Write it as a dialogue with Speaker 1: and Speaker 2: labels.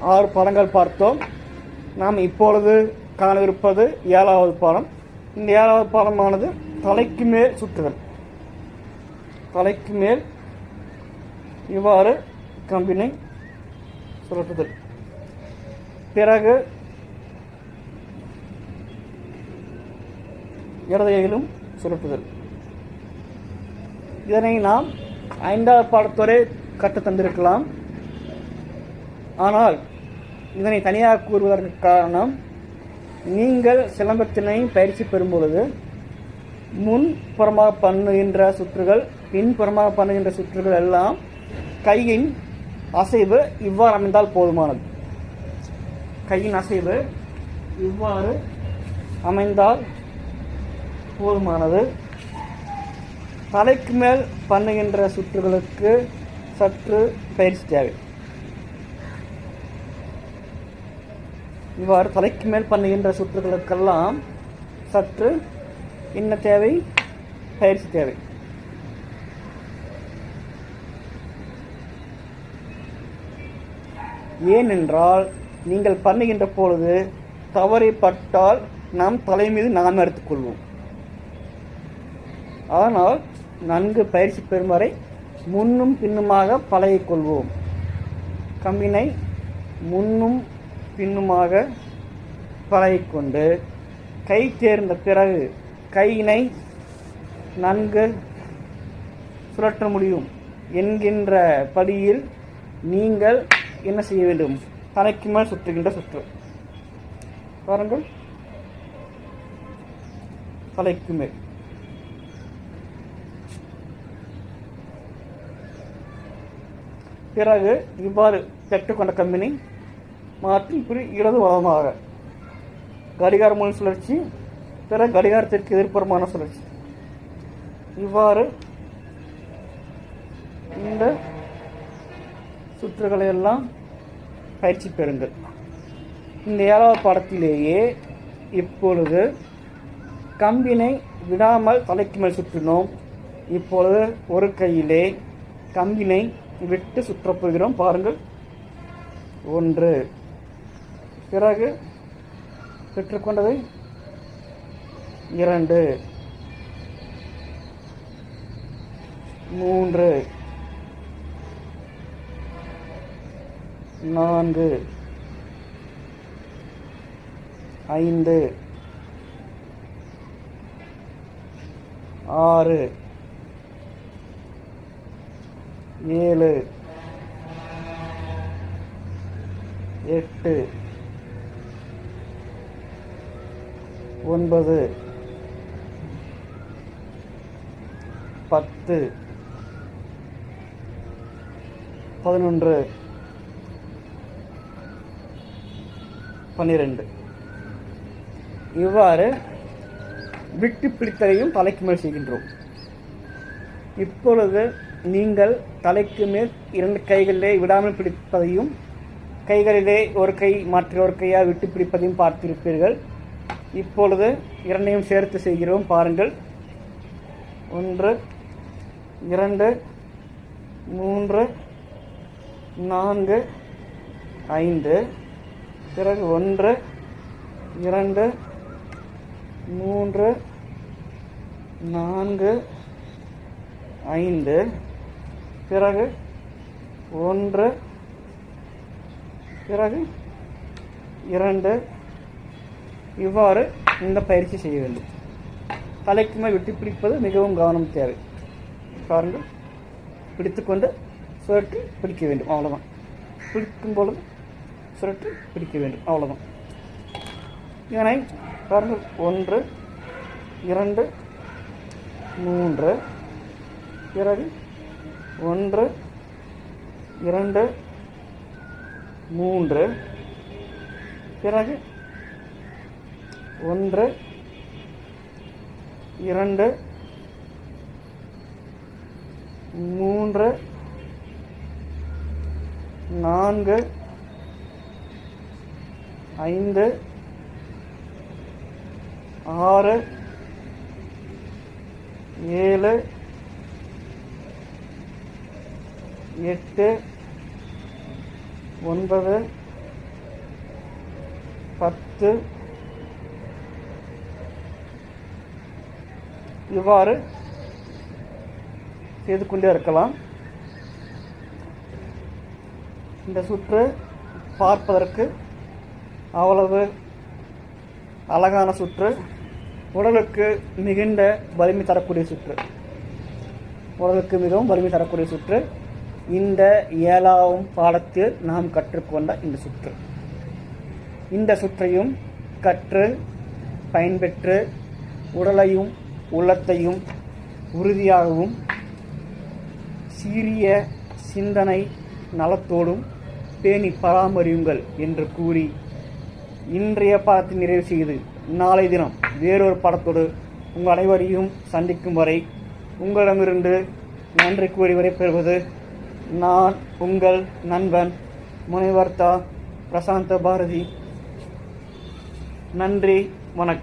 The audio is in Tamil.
Speaker 1: 6 பாடங்கள் பார்த்தோம். நாம் இப்பொழுது காணவிருப்பது 7வது பாடம். இந்த 7வது பாடமானது தலைக்கு மேல் சுற்றுதல். தலைக்கு மேல் இவ்வாறு கம்பினை சுழற்றுதல். பிறகு இடதையிலும் சுழற்றுதல். இதனை நாம் 5வது பாடத்தோடு கற்றுத்தந்திருக்கலாம். ஆனால் இதனை தனியாக கூறுவதற்கு காரணம், நீங்கள் சிலம்பத்தினை பயிற்சி பெறும் பொழுது முன்புறமாக பண்ணுகின்ற சுற்றுகள், பின்புறமாக பண்ணுகின்ற சுற்றுகள் எல்லாம் கையின் அசைவு இவ்வாறு அமைந்தால் போதுமானது. கையின் அசைவு இவ்வாறு அமைந்தால் போதுமானது. தலைக்கு மேல் பண்ணுகின்ற சுற்றுகளுக்கு சற்று பயிற்சி தேவை. இவ்வாறு தலைக்கு மேல் பண்ணுகின்ற சுற்றுகளுக்கெல்லாம் சற்று என்ன தேவை? பயிற்சி தேவை. ஏனென்றால் நீங்கள் பண்ணுகின்ற பொழுது தவறிப்பட்டால் நாம் தலை மீது நாம் எடுத்துக்கொள்வோம். ஆனால் நன்கு பயிற்சி பெறும் வரை முன்னும் பின்னுமாக பழகிக்கொள்வோம். கம்பினை முன்னும் பின்னுமாக பழகிக்கொண்டு கை தேர்ந்த பிறகு கையினை நன்கு சுழற்ற முடியும் என்கின்ற படியில் நீங்கள் என்ன செய்ய வேண்டும்? தலைக்கு மேல் சுற்றுகின்ற சுற்று. பாருங்கள், தலைக்கு மேல். பிறகு இவ்வாறு பெற்றுக்கொண்ட கம்பினை மாற்றி இப்படி இடது வலமாக கடிகார முள் சுழற்சி, பிறகு கடிகாரத்திற்கு எதிர்ப்புறமான சுழற்சி. இவ்வாறு இந்த சுற்றுகளை எல்லாம் பயிற்சி பெறுங்கள். இந்த 7வது பாடத்திலேயே இப்பொழுது கம்பினை விடாமல் தலைக்கு மேல் சுற்றினோம். இப்பொழுது ஒரு கையிலே கம்பினை விட்டு சுற்றப்போகிறோம். பாருங்கள், 1, பிறகு பெற்றுக்கொண்டதை 2, 3, 4, 5, 6, 7, 8, 9, 10, 11, 12. இவ்வாறு விட்டு பிடித்தலையும் தலைக்கு மேல் செய்கின்றோம். இப்பொழுது நீங்கள் தலைக்கு மேல் 2 கைகளிலே விடாமல் பிடிப்பதையும், கைகளிலே ஒரு கை மாற்றி ஒரு கையாக விட்டு பிடிப்பதையும் பார்த்திருப்பீர்கள். இப்பொழுது 2ஐயும் சேர்த்து செய்கிறோம். பாருங்கள், 1, 2, 3, 4, 5, பிறகு 1, 2, 3, 4, 5, பிறகு 1, பிறகு 2. இவ்வாறு இந்த பயிற்சி செய்ய வேண்டும். தலைக்கு மேல் விட்டு பிடிப்பது மிகவும் கவனம் தேவை. பாருங்கள், பிடித்துக்கொண்டு சுழற்றி பிடிக்க வேண்டும். அவ்வளோதான். பிடிக்கும் பொழுது சுழற்றி பிடிக்க வேண்டும். அவ்வளோதான். இதனை பாருங்கள், 1, 2, 3, பிறகு 1, 2, 3, பிறகு 1, 2, 3, 4, 5, 6, 7, 8, 9, 10 இவ்வாறு செய்து கொண்டே இருக்கலாம். இந்த சுற்று பார்ப்பதற்கு அவ்வளவு அழகான சுற்று, உடலுக்கு மிகுந்த வலிமை தரக்கூடிய சுற்று, உடலுக்கு மிகவும் வலிமை தரக்கூடிய சுற்று. இந்த 7ஆம் பாடத்தில் நாம் கற்றுக்கொண்ட இந்த சுற்று, இந்த சுற்றையும் கற்று பயன்பெற்று உடலையும் உள்ளத்தையும் உறுதியாகவும் சீரிய சிந்தனை நலத்தோடும் பேணி பராமரியுங்கள் என்று கூறி இன்றைய பாடத்தை நிறைவு செய்து நாளை தினம் வேறொரு பாடத்தோடு உங்கள் அனைவரையும் சந்திக்கும் வரை உங்களிடமிருந்து நன்றி கூறி விடைபெறுவது நான் உங்கள் நண்பன் முனைவர் பிரசாந்த பாரதி. நன்றி, வணக்கம்.